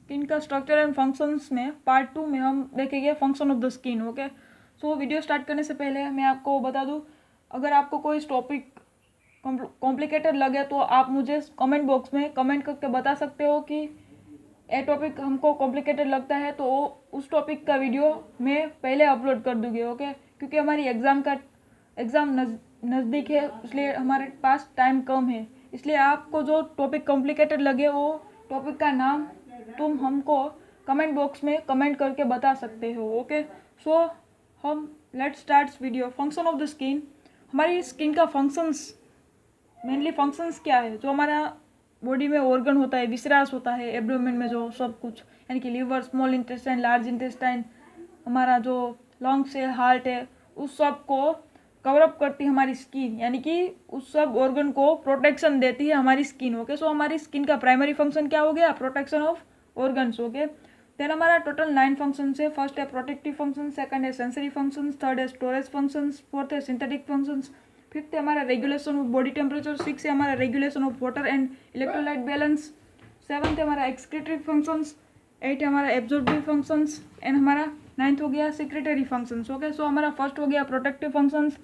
Skin का structure and functions में part 2 में हम देखेंगे function of the skin. Okay, so video start करने से पहले मैं आपको बता दूं, अगर आपको कोई टॉपिक कॉम्प्लिकेटेड लगे तो आप मुझे कमेंट बॉक्स में कमेंट करके बता सकते हो कि ये टॉपिक हमको कॉम्प्लिकेटेड लगता है, तो उस टॉपिक का वीडियो मैं पहले अपलोड कर दूँगी। ओके, क्योंकि हमारी एग्ज़ाम नज़दीक है, इसलिए हमारे पास टाइम कम है। इसलिए आपको जो टॉपिक कॉम्प्लिकेटेड लगे वो टॉपिक का नाम तुम हमको कमेंट बॉक्स में कमेंट करके बता सकते हो। ओके, सो हम let's start video. Function of the skin, हमारी स्किन का फंक्शंस, मेनली फंक्शंस क्या है, जो हमारा बॉडी में ऑर्गन होता है, विसरास होता है एब्डोमेन में, जो सब कुछ यानी कि liver, small intestine, large intestine, हमारा जो लंग्स है, हार्ट है, उस सब को कवरअप करती है हमारी स्किन, यानी कि उस सब ऑर्गन को प्रोटेक्शन देती है हमारी स्किन। ओके, सो हमारी स्किन का प्राइमरी फंक्शन क्या हो गया, protection of organs. Okay, then हमारा टोटल 9 फंक्शन है। फर्स्ट है प्रोटेक्टिव फंक्शन, सेकंड है सेंसरी फंक्शन, थर्ड है स्टोरेज फंक्शन, फोर्थ है सिंथेटिक फंक्शन, फिफ्थ है हमारा regulation of body temperature, six है हमारा regulation of water and electrolyte balance, seventh है हमारा एक्सक्रीटरी फंक्शंस, एट है हमारा एब्जॉर्बिव फंक्शंस एंड हमारा नाइन्थ हो गया सेक्रेटरी फंक्शंस। ओके, सो हमारा फर्स्ट हो गया प्रोटेक्टिव फंक्शंस,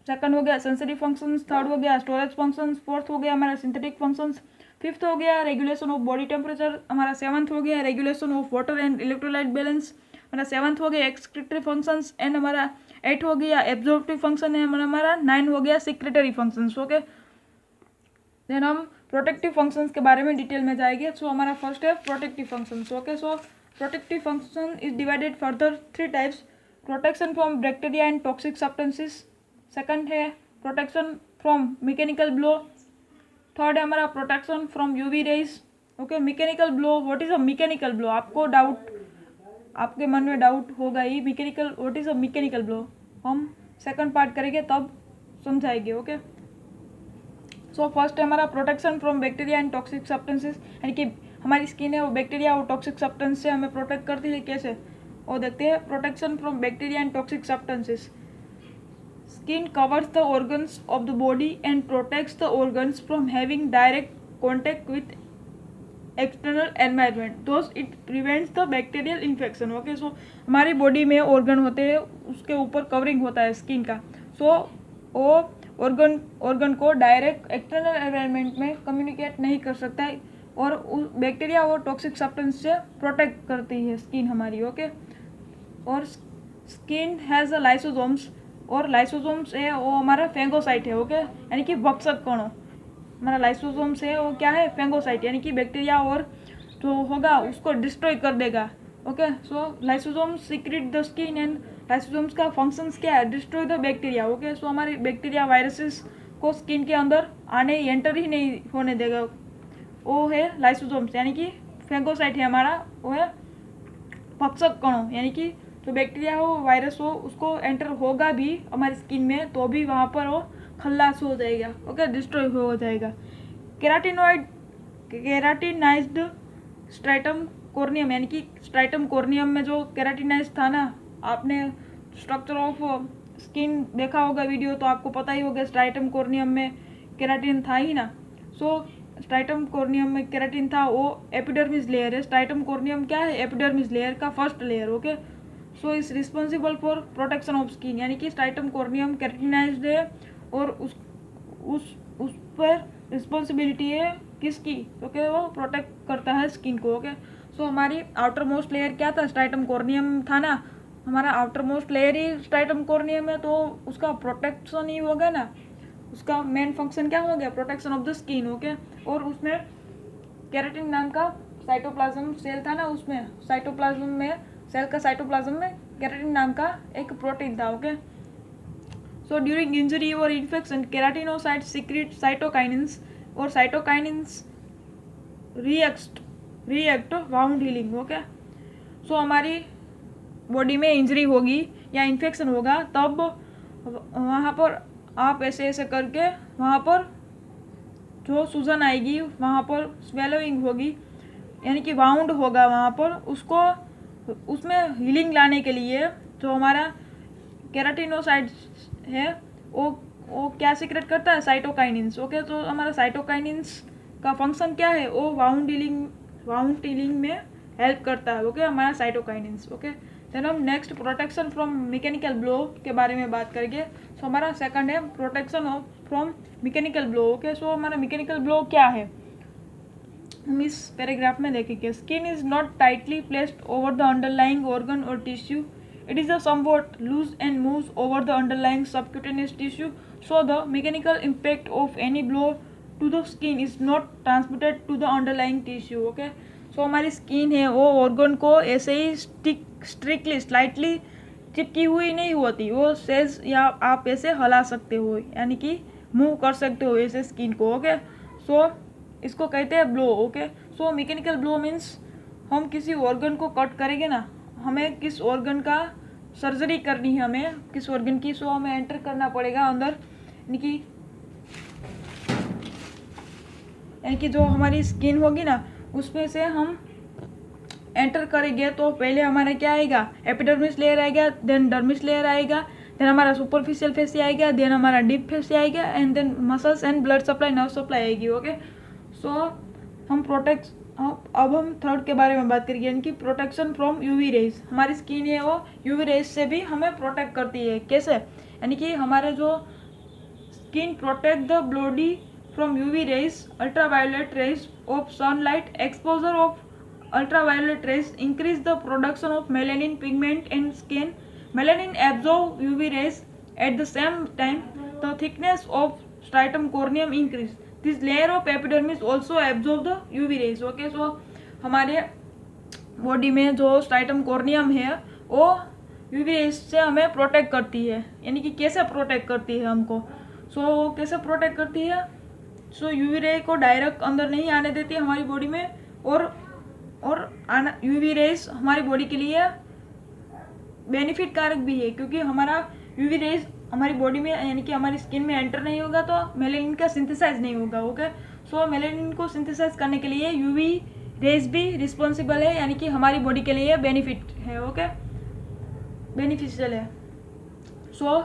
सेकंड हो गया सेंसरी फंक्शंस, थर्ड हो गया स्टोरेज फंक्शंस, फोर्थ हो गया हमारा सिंथेटिक फंक्शंस, फिफ्थ हो गया रेगुलेशन ऑफ बॉडी टेम्परेचर, हमारा सेवंथ हो गया regulation of water and electrolyte balance, हमारा सेवंथ हो गया एक्सक्रीटरी फंक्शंस एंड हमारा 8 हो गया एब्जॉर्प्टिव फंक्शन है, हमारा 9 हो गया सेक्रेटरी फंक्शंस। ओके, देन हम प्रोटेक्टिव फंक्शंस के बारे में डिटेल में जाएंगे। सो हमारा फर्स्ट है protective functions. Okay, so protective function is divided further 3 types, protection from bacteria and toxic substances, second है protection from mechanical blow, third है हमारा protection from UV rays. Okay, mechanical blow, what is a mechanical blow, आपको doubt, आपके मन में doubt होगा ही mechanical, what is a mechanical blow, हम सेकंड पार्ट करेंगे तब समझाएंगे। ओके, सो फर्स्ट है हमारा protection from bacteria and toxic substances, यानी कि हमारी स्किन है वो बैक्टीरिया और टॉक्सिक सब्सटेंस से हमें प्रोटेक्ट करती है। कैसे, और देखते हैं protection from bacteria and toxic substances. Skin covers the organs of the body and protects the organs from having direct contact with external environment. Thus, it prevents the bacterial infection. Okay, so हमारी body में organ होते हैं, उसके ऊपर covering होता है skin का। सो वो ऑर्गन को डायरेक्ट एक्सटर्नल एनवायरनमेंट में कम्युनिकेट नहीं कर सकता है और बैक्टीरिया और टॉक्सिक सब्सटेंस से प्रोटेक्ट करती है स्किन हमारी। ओके, और स्किन हैज़ अ लाइसोसोम्स, और लाइसोसोम्स है वो हमारा फेंगोसाइट है। ओके, यानी कि भक्षक कणों, हमारा लाइसोसोम्स है वो क्या है, फेंगोसाइट, यानी कि बैक्टीरिया और जो होगा उसको डिस्ट्रॉय कर देगा। Okay, so lysosomes secret the skin and lysosomes का फंक्शंस क्या है, destroy the bacteria. Okay, so हमारी बैक्टीरिया वायरसेस को स्किन के अंदर आने एंटर ही नहीं होने देगा, वो है लाइसोसोम्स, यानी कि फेंगोसाइट है हमारा, वो है भक्षक कणों, यानी कि जो बैक्टीरिया हो, वायरस हो, उसको एंटर होगा भी हमारी स्किन में तो भी वहाँ पर वो खल्लास हो जाएगा। ओके, डिस्ट्रॉय हो जाएगा। केराटिनाइज्ड स्ट्राइटम कोर्नियम, यानी कि स्ट्राइटम कोर्नियम में जो केराटिनाइज था ना, आपने स्ट्रक्चर ऑफ स्किन देखा होगा वीडियो तो आपको पता ही होगा स्ट्राइटम कोर्नियम में केराटिन था ही ना। सो स्ट्राइटम कोर्नियम में केराटिन था, वो एपिडर्मिस लेयर है। स्ट्राइटम कोर्नियम क्या है, एपिडर्मिस लेयर का first layer. Okay, so is responsible for protection of skin, यानी कि स्ट्राइटम कोर्नियम केराटिनाइज्ड है और उस पर रिस्पॉन्सिबिलिटी है किसकी, ओके, वो प्रोटेक्ट करता है स्किन को। ओके, सो हमारी आउटर मोस्ट लेयर क्या था, स्ट्राइटम कोर्नियम था ना, हमारा आउटर मोस्ट लेयर ही स्ट्राइटम कोर्नियम है, तो उसका प्रोटेक्शन ही होगा ना, उसका मेन फंक्शन क्या हो गया, protection of the skin. Okay, और उसमें केराटिन नाम का साइटोप्लाज्म सेल था ना, उसमें साइटोप्लाज्म में, सेल का साइटोप्लाज्म में केराटिन नाम का एक प्रोटीन था। ओके, सो ड्यूरिंग इंजरी और इन्फेक्शन केराटिनोसाइट्स सीक्रेट साइटोकाइनिन्स, और cytokinins react wound healing. Okay, so हमारी बॉडी में इंजरी होगी या इन्फेक्शन होगा तब वहाँ पर आप ऐसे ऐसे करके वहाँ पर जो सूजन आएगी, वहाँ पर स्वेलोइंग होगी, यानी कि वाउंड होगा वहाँ पर, उसको उसमें हीलिंग लाने के लिए जो हमारा केराटिनोसाइट्स है वो क्या सीक्रेट करता है, साइटोकाइनिन्स। ओके, तो हमारा साइटोकाइनिन्स का फंक्शन क्या है, वो वाउंड हीलिंग में हेल्प करता है, ओके, हमारा साइटोकाइनिन्स, ओके। देन हम next protection from mechanical blow के बारे में बात करेंगे। सो हमारा सेकंड है protection from mechanical blow, okay. So हमारा मैकेनिकल ब्लो क्या है हम इस पैराग्राफ में देखेंगे। Skin is not tightly placed over the underlying organ और tissue, it is a somewhat loose and moves over the underlying subcutaneous tissue, so the mechanical impact of any blow to the skin is not transmitted to the underlying tissue, okay। so हमारी skin है वो organ को ऐसे ही strictly slightly चिपकी हुई नहीं होती, वो सेज या आप ऐसे हिला सकते हो, यानी कि मूव कर सकते हो ऐसे स्किन को, ओके। सो इसको कहते हैं blow, okay. So mechanical blow means हम किसी ऑर्गन को कट करेंगे ना, हमें किस ऑर्गन का सर्जरी करनी है, हमें किस ऑर्गन की, सो हमें एंटर करना पड़ेगा अंदर, यानी कि जो हमारी स्किन होगी ना उसमें से हम एंटर करेंगे तो पहले हमारा क्या आएगा, एपिडर्मिस लेयर आएगा, देन डर्मिस लेयर आएगा, देन हमारा सुपरफिशियल फेसिया आएगा, देन हमारा डीप फेसिया आएगा, and then muscles and blood supply, nerve supply आएगी, ओके। सो हम अब हम थर्ड के बारे में बात करेंगे, यानी कि प्रोटेक्शन फ्रॉम यूवी रेज। हमारी स्किन है वो यूवी रेज से भी हमें प्रोटेक्ट करती है, कैसे, यानी कि हमारे जो skin protect the body from UV raise, ultraviolet rays of sunlight exposure of ultraviolet rays increase the production of melanin pigment in skin. Melanin absorb UV rays. At the same time, the thickness of stratum corneum increase. This layer of epidermis also absorb the UV rays. Okay, so हमारे body में जो striatum corneum है वो UV rays से हमें protect करती है, यानी कि कैसे प्रोटेक्ट करती है हमको, सो कैसे प्रोटेक्ट करती है, सो यूवी रे को डायरेक्ट अंदर नहीं आने देती है हमारी बॉडी में, और यूवी रेज हमारी बॉडी के लिए बेनिफिट कारक भी है, क्योंकि हमारा यूवी रेज हमारी बॉडी में यानी कि हमारी स्किन में एंटर नहीं होगा तो मेलेनिन का सिंथेसाइज नहीं होगा, ओके। सो मेलेनिन को सिंथेसाइज करने के लिए यूवी रेज भी रिस्पॉन्सिबल है, यानी कि हमारी बॉडी के लिए बेनिफिट है, ओके, बेनिफिशियल है। सो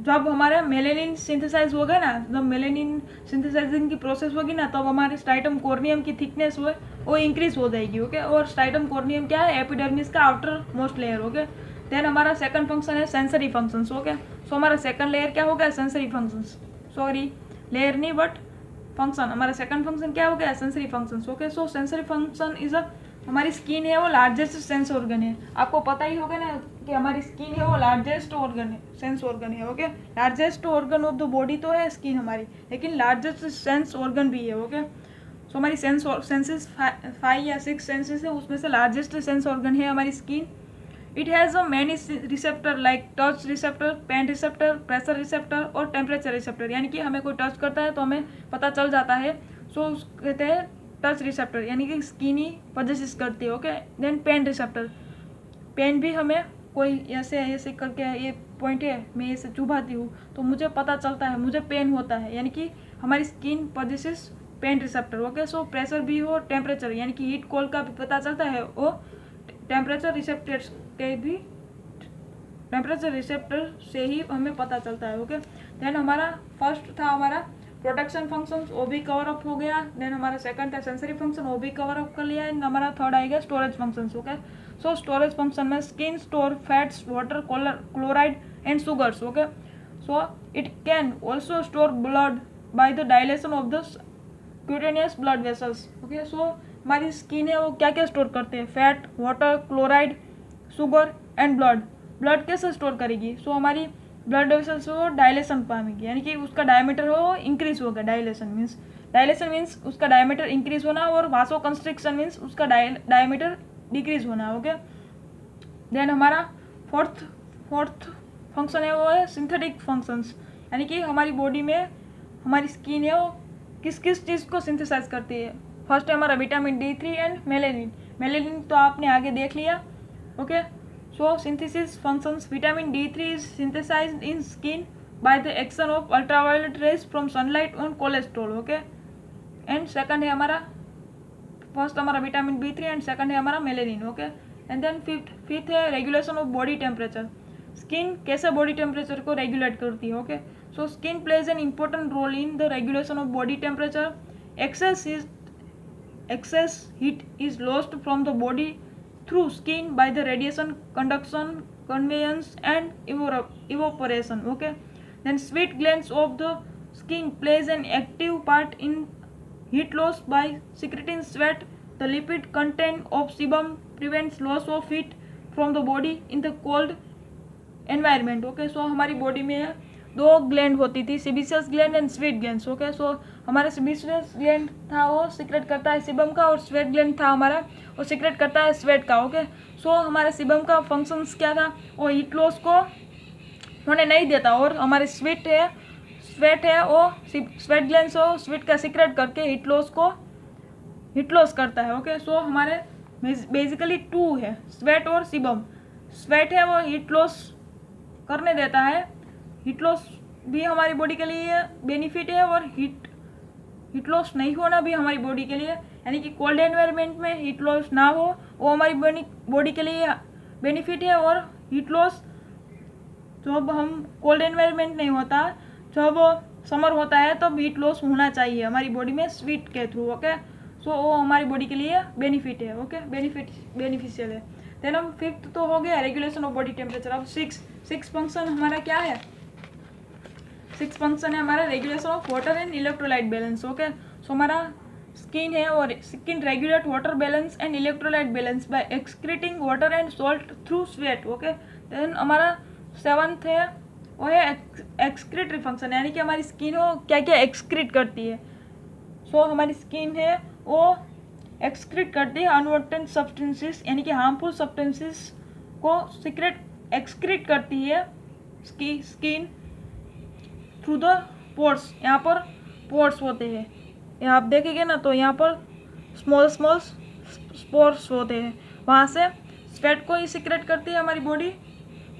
जब हमारा मेलेनिन सिंथेसाइज होगा ना, जब मेलेनिन सिंथेसाइजिंग की प्रोसेस होगी ना, तब हमारे स्ट्राइटम कॉर्नियम की थिकनेस वो इंक्रीज हो जाएगी, ओके। और स्ट्राइटम कॉर्नियम क्या है, एपिडर्मिस का outermost layer, okay. Then हमारा सेकंड फंक्शन है सेंसरी फंक्शंस, ओके। सो हमारा सेकंड लेयर क्या हो गया, सेंसरी फंक्शंस, सॉरी लेयर नहीं बट फंक्शन, हमारा सेकंड फंक्शन क्या हो गया, sensory functions, okay. So sensory function is हमारी स्किन है वो लार्जेस्ट सेंस ऑर्गन है, आपको पता ही होगा ना कि हमारी स्किन है वो लार्जेस्ट ऑर्गन है, सेंस ऑर्गन है, okay. Largest organ of the body तो है स्किन हमारी, लेकिन लार्जेस्ट सेंस ऑर्गन भी है, ओके। सो हमारी सेंसेस 5 या 6 सेंसेस है, उसमें से लार्जेस्ट सेंस ऑर्गन है हमारी skin. It has a many receptor like touch receptor, pain receptor, pressure receptor और टेम्परेचर रिसेप्टर, यानी कि हमें कोई टच करता है तो हमें पता चल जाता है, सो कहते हैं टच रिसेप्टर, यानी कि स्किन ही पजेसिस करती है, okay. Then pain receptor, pain भी हमें कोई ऐसे करके ये पॉइंट है, मैं ऐसे चुभाती हूँ तो मुझे पता चलता है, मुझे पेन होता है, यानी कि हमारी skin possesses pain receptor, okay. So pressure भी हो, टेम्परेचर यानी कि हीट कोल्ड का भी पता चलता है, वो टेम्परेचर रिसेप्टर्स के भी टेम्परेचर रिसेप्टर से ही हमें पता चलता है, ओके। देन हमारा फर्स्ट था हमारा प्रोटेक्शन फंक्शंस, वो भी कवर अप हो गया। देन हमारा सेकंड था सेंसरी फंक्शन, वो भी कवर अप कर लिया। एंड हमारा थर्ड आएगा storage functions, okay. So storage function में skin store fats, water, chloride and sugars, okay. So it can also store blood by the dilation of the cutaneous blood vessels, okay. So हमारी skin है वो क्या क्या store करते हैं, fat, water, chloride, sugar and blood. Blood कैसे store करेगी, so हमारी ब्लड वेसल्स वो डायलेशन पाएंगी, यानी कि उसका डायमीटर हो इंक्रीज होगा, डायलेशन मीन्स उसका डायमीटर इंक्रीज होना, और वासो कंस्ट्रिक्शन मीन्स उसका डायमीटर डिक्रीज होना, ओके। देन हमारा फोर्थ फंक्शन है वो है सिंथेटिक फंक्शंस, यानी कि हमारी बॉडी में हमारी स्किन है वो किस किस चीज़ को सिंथेसाइज करती है। फर्स्ट है हमारा विटामिन D3 एंड मेलेनिन तो आपने आगे देख लिया, okay. So synthesis functions, vitamin D3 is synthesized in skin by the action of ultraviolet rays from sunlight on cholesterol, okay। and second है हमारा फर्स्ट हमारा विटामिन B3 एंड सेकंड है हमारा melanin, okay. And then fifth है regulation of body temperature, skin कैसे body temperature को regulate करती है, okay. So skin plays an important role in the regulation of body temperature. excess heat is lost from the body through skin by the radiation, conduction, conveyance and evaporation. Okay, then sweat glands of the skin plays an active part in heat loss by secreting sweat. The lipid content of sebum prevents loss of heat from the body in the cold environment. Okay, so हमारी body में दो gland होती थी, sebaceous gland and sweat gland. Okay, so हमारा sebaceous gland था वो secret करता है सीबम का, और स्वेट ग्लैंड था हमारा वो सीक्रेट करता है स्वेट का. ओके, सो हमारे सीबम का फंक्शंस क्या था, वो हीट लॉस को होने नहीं देता, और हमारे स्वेट है वो स्वेट ग्लैंड से स्वेट का सीक्रेट करके हीट लॉस करता है. ओके, सो हमारे बेसिकली टू है, स्वेट और सीबम. स्वेट है वो हीट लॉस करने देता है, हीट लॉस भी हमारी बॉडी के लिए बेनिफिट है, और हीट लॉस नहीं होना भी हमारी बॉडी के लिए, यानी कि कोल्ड एनवायरनमेंट में हीट लॉस ना हो वो हमारी बॉडी के लिए बेनिफिट है. और हीट लॉस जब हम कोल्ड एनवायरनमेंट नहीं होता, जब समर होता है तब हीट लॉस होना चाहिए हमारी बॉडी में स्वीट के थ्रू. ओके, सो वो हमारी बॉडी के लिए बेनिफिट है. ओके, बेनिफिशियल है. देन हम फिफ्थ तो हो गया रेगुलेशन ऑफ बॉडी टेम्परेचर. अब सिक्स फंक्शन हमारा क्या है, सिक्स फंक्शन है हमारा regulation of water and electrolyte balance. Okay, so हमारा स्किन है और skin regulate water balance and electrolyte balance by excreting water and salt through sweat. Okay, then हमारा सेवंथ है वो है एक्सक्रीटरी फंक्शन, यानी कि हमारी स्किन वो क्या क्या एक्सक्रीट करती है. सो हमारी स्किन है वो एक्सक्रीट करती है अनवांटेड सब्सटेंसेस, यानी कि हार्मफुल सब्सटेंसेस को एक्सक्रीट करती है स्किन थ्रू द पोर्स. यहाँ पर पोर्स होते हैं, यहाँ आप देखेंगे ना तो यहाँ पर स्मॉल स्पोर्स होते हैं, वहाँ से स्वेट को ही सीक्रेट करती है हमारी बॉडी.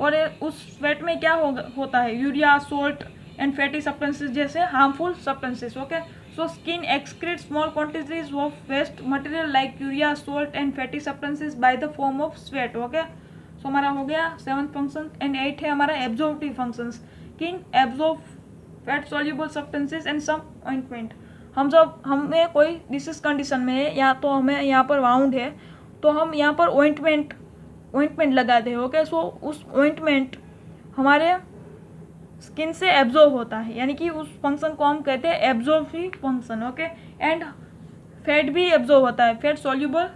और उस स्वेट में क्या होता है, urea, salt and fatty substances जैसे harmful substances. Okay, so skin excrete small quantities of waste material like urea, salt and fatty substances by the form of sweat. Okay, so हमारा हो गया सेवंथ फंक्शन. एंड 8 है हमारा absorptive functions. Skin absorb fat soluble substances and some ointment. हमें कोई disease condition में है, या तो हमें यहाँ पर वाउंड है तो हम यहाँ पर ऑइंटमेंट लगाते हैं. ओके, सो उस ऑइंटमेंट हमारे स्किन से एब्जॉर्ब होता है, यानी कि उस फंक्शन को हम कहते हैं एब्जॉर्बिव फंक्शन. ओके, एंड फैट भी एब्जॉर्ब होता है, फैट सॉल्युबल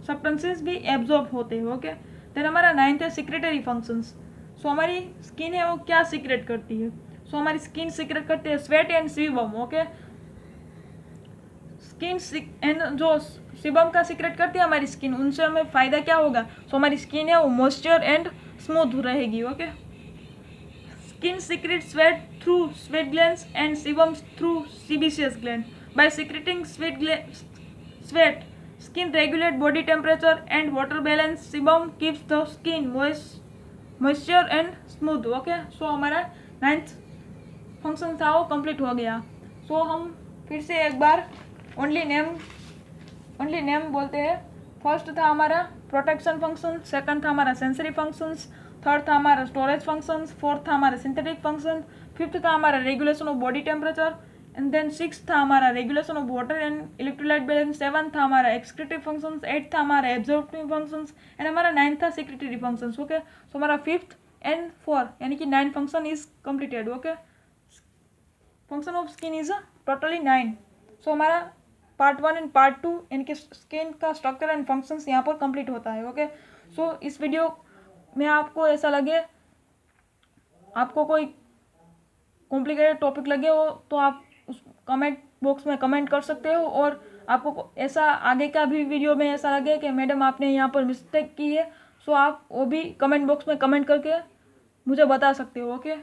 सब्सटेंसेस भी एब्जॉर्ब होते हैं. ओके, देन हमारा 9th है सिक्रेटरी फंक्शंस. सो हमारी स्किन है वो क्या सीक्रेट करती है, सो हमारी स्किन सीक्रेट करती है sweat and sebum. Okay, skin and जो सीबम का सीक्रेट करती है हमारी स्किन, उनसे हमें फ़ायदा क्या होगा, सो हमारी स्किन है वो मॉइस्चर एंड स्मूथ रहेगी. Okay, skin secrete sweat through sweat glands and sebum through sebaceous gland. By secreting sweat skin regulate body temperature and water balance. Sebum keeps the skin moisture and smooth. Okay, so हमारा 9th function था वो complete हो गया. सो हम फिर से एक बार only name बोलते हैं. फर्स्ट था हमारा प्रोटेक्शन फंक्शन, सेकंड था हमारा सेंसरी फंक्शंस, थर्ड था हमारा स्टोरेज फंक्शंस, फोर्थ था हमारा सिंथेटिक फंक्शन, फिफ्थ था हमारा regulation of body temperature, and then six था हमारा regulation of water and electrolyte balance, seven था हमारा एक्सक्रीटिव फंक्शंस, 8 था हमारा एब्जॉर्प्टिव फंक्शंस, एंड हमारा 9 था सेक्रेटरी फंक्शंस. ओके, सो हमारा 5th एंड 4 यानी कि 9 function is completed. Okay, function of skin is totally 9. सो हमारा पार्ट 1 एंड पार्ट 2 इनके स्किन का स्ट्रक्चर एंड फंक्शंस यहाँ पर कंप्लीट होता है. ओके, सो इस वीडियो में आपको ऐसा लगे, आपको कोई कॉम्प्लिकेटेड टॉपिक लगे हो तो आप उस कमेंट बॉक्स में कमेंट कर सकते हो, और आपको ऐसा आगे का भी वीडियो में ऐसा लगे कि मैडम आपने यहाँ पर मिस्टेक की है, सो आप वो भी कमेंट बॉक्स में कमेंट करके मुझे बता सकते हो. ओके.